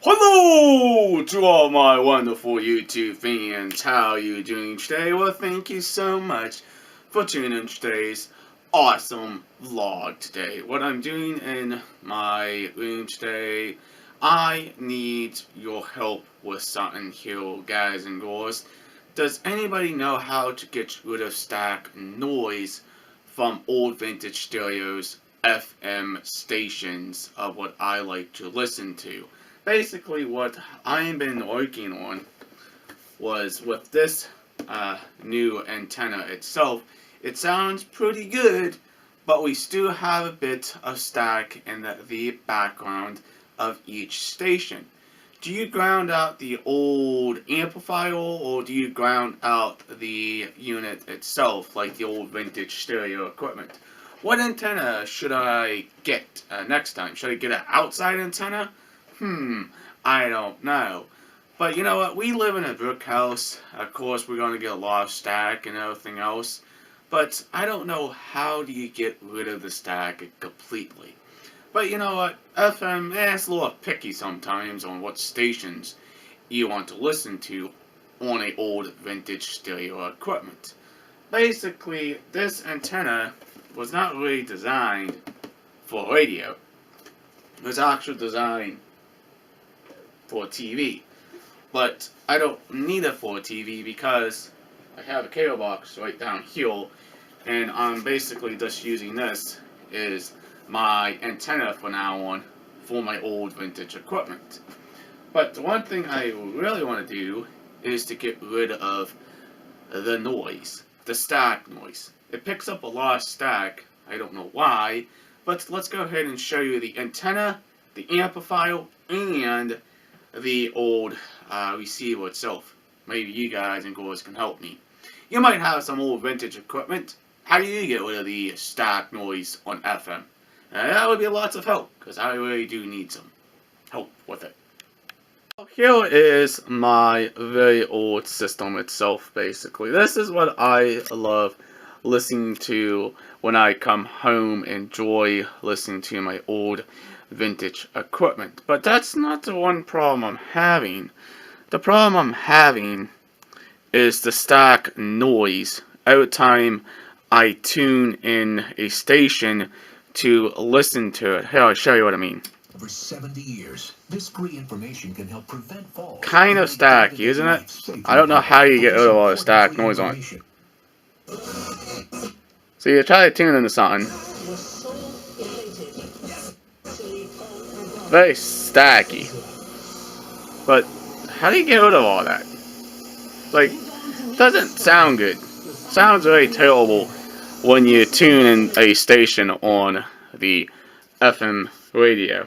Hello to all my wonderful YouTube fans. How are you doing today? Well, thank you so much for tuning in today's awesome vlog today. What I'm doing in my room today, I need your help with something here, guys and girls. Does anybody know how to get rid of static noise from old vintage stereos, FM stations of what I like to listen to? Basically, what I've been working on was with this new antenna itself. It sounds pretty good, but we still have a bit of static in the background of each station. Do you ground out the old amplifier, or do you ground out the unit itself, like the old vintage stereo equipment? What antenna should I get next time? Should I get an outside antenna? I don't know. But you know what? We live in a brick house. Of course, we're going to get a lot of static and everything else. But I don't know how do you get rid of the static completely. But you know what? FM is a little picky sometimes on what stations you want to listen to on a old vintage stereo equipment. Basically, this antenna was not really designed for radio. It was actually designed for TV. But I don't need it for TV because I have a cable box right down here, and I'm basically just using this as my antenna from now on for my old vintage equipment. But the one thing I really want to do is to get rid of the noise, the static noise. It picks up a lot of static, I don't know why, but let's go ahead and show you the antenna, the amplifier, and the old receiver itself. Maybe you guys and girls can help me. You might have some old vintage equipment. How do you get rid of the static noise on FM? That would be lots of help, because I really do need some help with it. Here is my very old system itself, basically. This is what I love listening to when I come home, enjoy listening to my old vintage equipment. But that's not the one problem I'm having. The problem I'm having is the static noise every time I tune in a station to listen to it. Here, I'll show you what I mean. For 70 years, this free information can help prevent falls. Kind of static, isn't it? I don't know how you get rid of all the static noise on it. So you try to tune into something. Very staticky. But how do you get rid of all that? Like, doesn't sound good. Sounds very terrible when you tune in a station on the FM radio.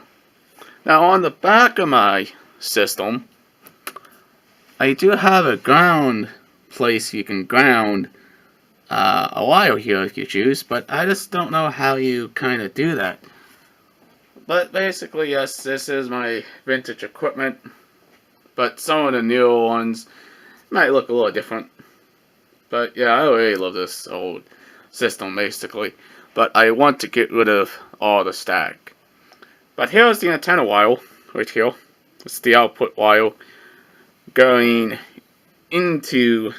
Now on the back of my system, I do have a ground place you can ground a wire here if you choose, but I just don't know how you kind of do that. But basically, yes, this is my vintage equipment, but some of the newer ones might look a little different. But yeah, I really love this old system, basically. But I want to get rid of all the static. But here's the antenna wire, right here. It's the output wire going into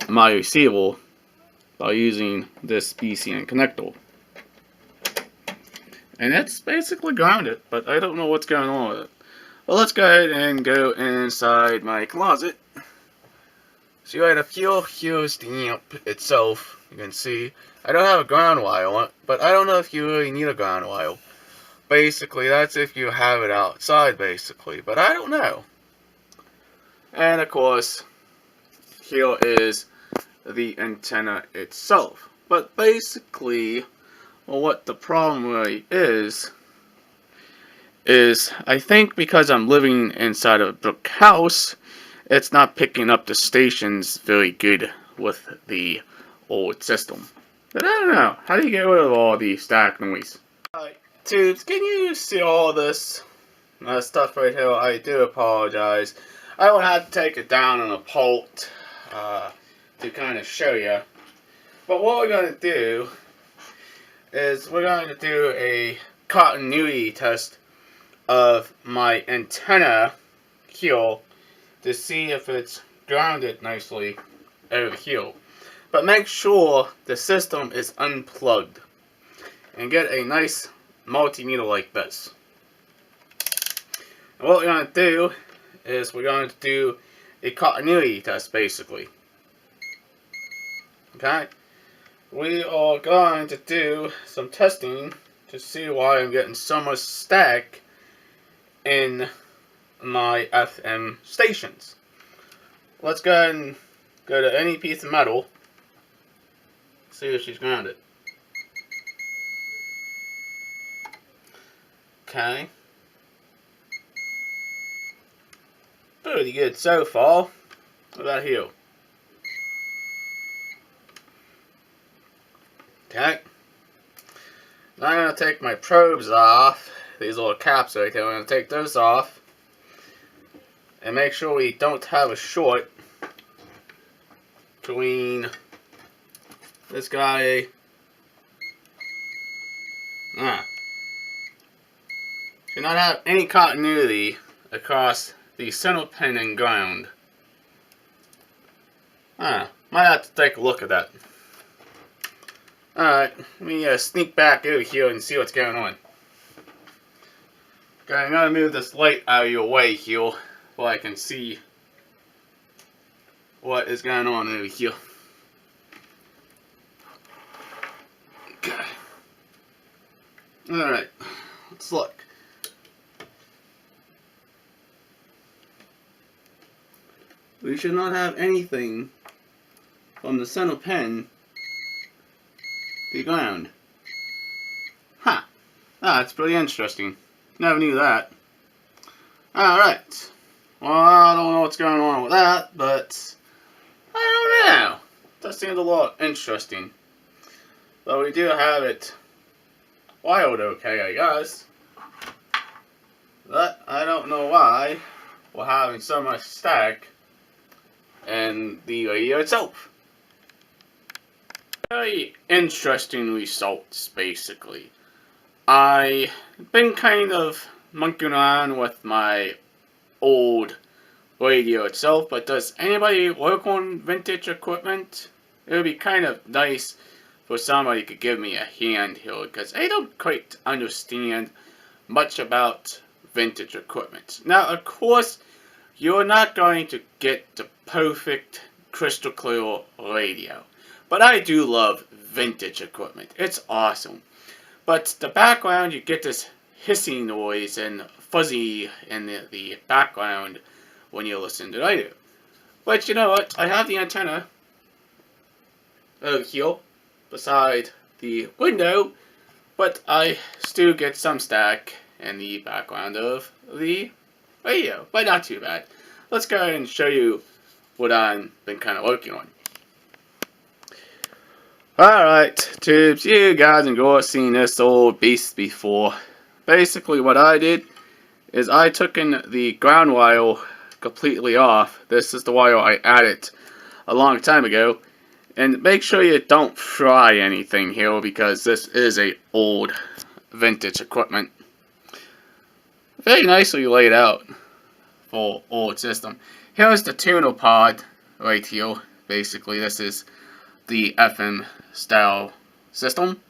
my receiver by using this BCN connector. And it's basically grounded, but I don't know what's going on with it. Well, let's go ahead and go inside my closet. See right up here, here's the amp itself. You can see I don't have a ground wire on it, but I don't know if you really need a ground wire. Basically, that's if you have it outside, basically, but I don't know. And of course, here is the antenna itself. But basically, well, what the problem really is I think because I'm living inside of a brick house, it's not picking up the stations very good with the old system. But I don't know. How do you get rid of all the static noise? Alright, tubes, can you see all this stuff right here? I do apologize. I will have to take it down on a pult to kind of show you. But what we're going to do is we're going to do a continuity test of my antenna here to see if it's grounded nicely over here. But make sure the system is unplugged and get a nice multimeter like this. And what we're going to do is we're going to do a continuity test basically. Okay? We are going to do some testing to see why I'm getting so much static in my FM stations. Let's go ahead and go to any piece of metal, see if she's grounded. Okay. Pretty good so far. What about here? Okay. Now I'm going to take my probes off. These little caps right there. I'm going to take those off. And make sure we don't have a short between this guy. Should not have any continuity across the center pin and ground. Might have to take a look at that. Alright, let me sneak back over here and see what's going on. Okay, I'm going to move this light out of your way here so I can see what is going on over here. Okay. Alright, let's look. We should not have anything from the center pin to the ground. Huh. That's pretty interesting. Never knew that. Alright. Well, I don't know what's going on with that, but I don't know. That seemed a lot interesting. But we do have it wired okay, I guess. But I don't know why we're having so much static in the radio itself. Very interesting results, basically. I've been kind of monkeying around with my old radio itself, but does anybody work on vintage equipment? It would be kind of nice for somebody to give me a hand here, because I don't quite understand much about vintage equipment. Now, of course, you're not going to get the perfect crystal clear radio, but I do love vintage equipment. It's awesome. But the background, you get this hissing noise and fuzzy in the background when you listen to the radio. But you know what? I have the antenna over here beside the window, but I still get some static in the background of the radio, but not too bad. Let's go ahead and show you what I've been kind of working on. Alright, tubes, you guys and girls seen this old beast before. Basically what I did is I took in the ground wire completely off. This is the wire I added a long time ago. And make sure you don't fry anything here, because this is a old vintage equipment. Very nicely laid out for old system. Here's the tuner pod right here. Basically this is the FM style system.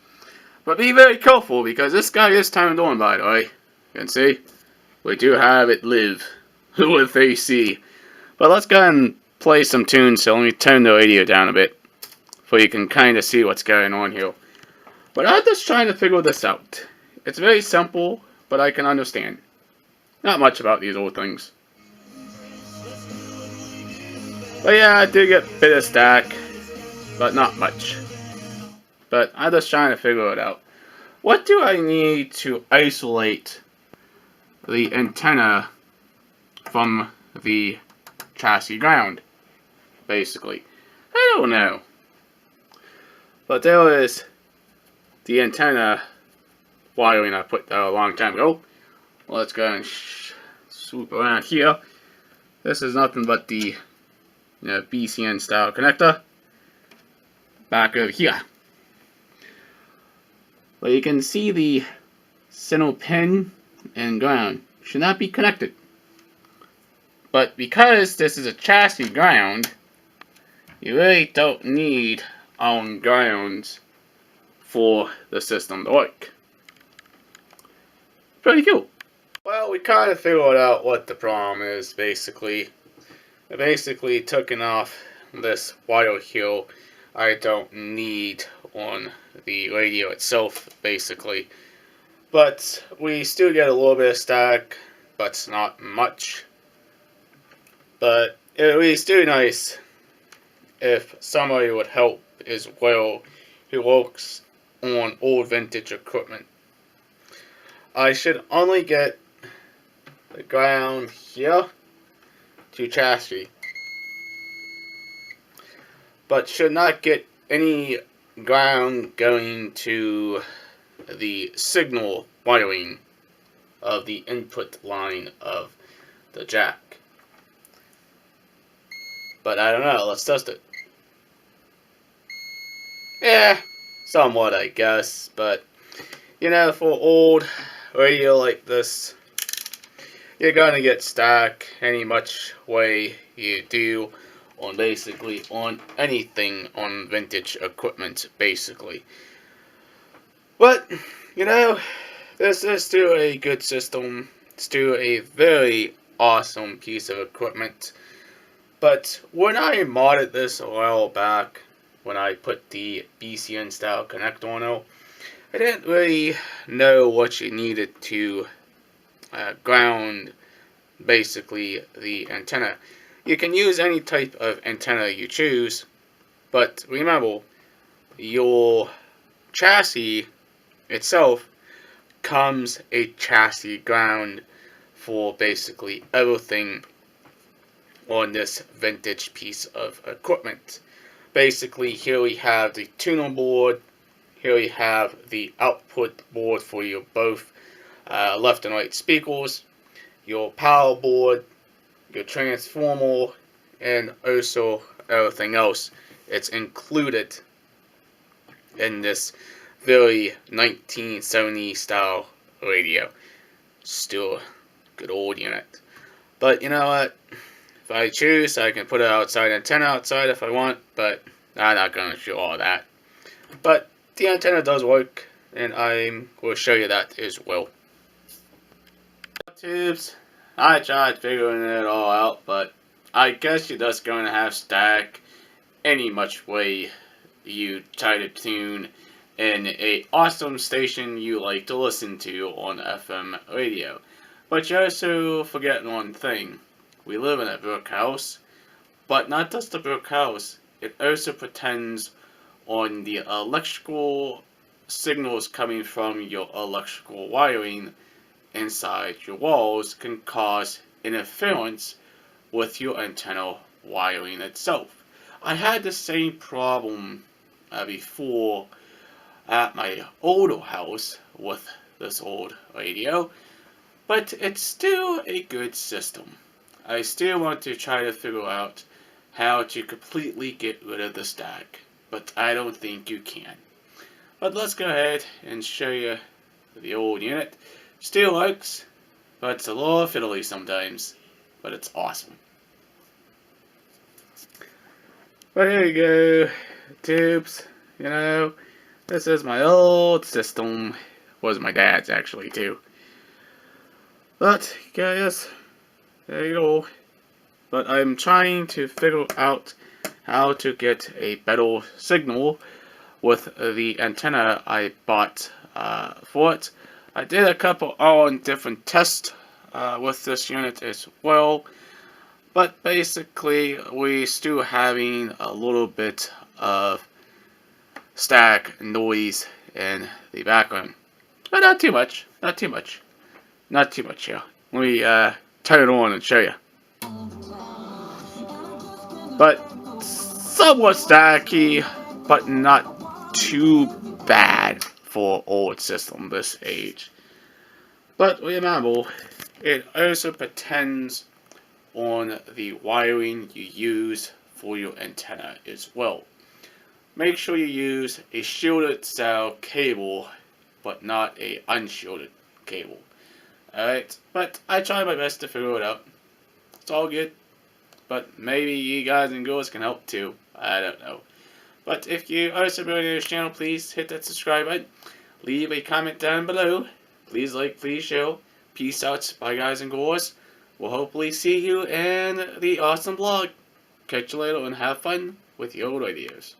But be very careful, because this guy is turned on, by the way. You can see we do have it live with AC. But let's go ahead and play some tunes. So let me turn the radio down a bit so you can kind of see what's going on here. But I'm just trying to figure this out. It's very simple, but I can understand. Not much about these old things. But yeah, I do get a bit of static, but not much. But I'm just trying to figure it out. What do I need to isolate the antenna from the chassis ground? Basically, I don't know. But there is the antenna wiring I put there a long time ago. Let's go and swoop around here. This is nothing but the BCN style connector. Back over here. But you can see the center pin and ground should not be connected. But because this is a chassis ground, you really don't need on grounds for the system to work. Pretty cool. Well, we kind of figured out what the problem is, basically. I basically taken off this wire here I don't need on the radio itself, basically. But we still get a little bit of static, but not much. But it would be still nice if somebody would help as well who works on old vintage equipment. I should only get the ground here to chassis, but should not get any ground going to the signal wiring of the input line of the jack. But I don't know, let's test it. Yeah, somewhat I guess, but you know, for old radio like this, you're gonna get static any much way you do on basically on anything on vintage equipment, basically. But, you know, this is still a good system, still a very awesome piece of equipment. But when I modded this a while back, when I put the BCN style connector on it, I didn't really know what you needed to ground basically the antenna. You can use any type of antenna you choose, but remember, your chassis itself comes a chassis ground for basically everything on this vintage piece of equipment. Basically, here we have the tuner board, here we have the output board for your both left and right speakers, your power board, your transformer, and also everything else. It's included in this very 1970s style radio. Still good old unit. But you know what? If I choose, I can put an outside antenna outside if I want, but I'm not going to show all that. But the antenna does work, and I will show you that as well. Tubes. I tried figuring it all out, but I guess you're just going to have static any much way you try to tune in a awesome station you like to listen to on FM radio. But you also forget one thing. We live in a brick house, but not just a brick house, it also pretends on the electrical signals coming from your electrical wiring inside your walls can cause interference with your antenna wiring itself. I had the same problem before at my older house with this old radio, but it's still a good system. I still want to try to figure out how to completely get rid of the static, but I don't think you can. But let's go ahead and show you the old unit. Still works, but it's a little fiddly sometimes, but it's awesome. But here you go, tubes. You know, this is my old system. Was my dad's actually too. But guys, there you go. But I'm trying to figure out how to get a better signal with the antenna I bought for it. I did a couple on different tests with this unit as well, but basically we still having a little bit of static noise in the background, but not too much, not too much, not too much here. Let me turn it on and show you. But somewhat staticky, but not too bad for old system this age. But remember, it also depends on the wiring you use for your antenna as well. Make sure you use a shielded style cable, but not a unshielded cable. Alright, but I try my best to figure it out. It's all good. But maybe you guys and girls can help too. I don't know. But if you are supporting this channel, please hit that subscribe button. Leave a comment down below. Please like, please share. Peace out. Bye guys and girls. We'll hopefully see you in the awesome vlog. Catch you later and have fun with your ideas.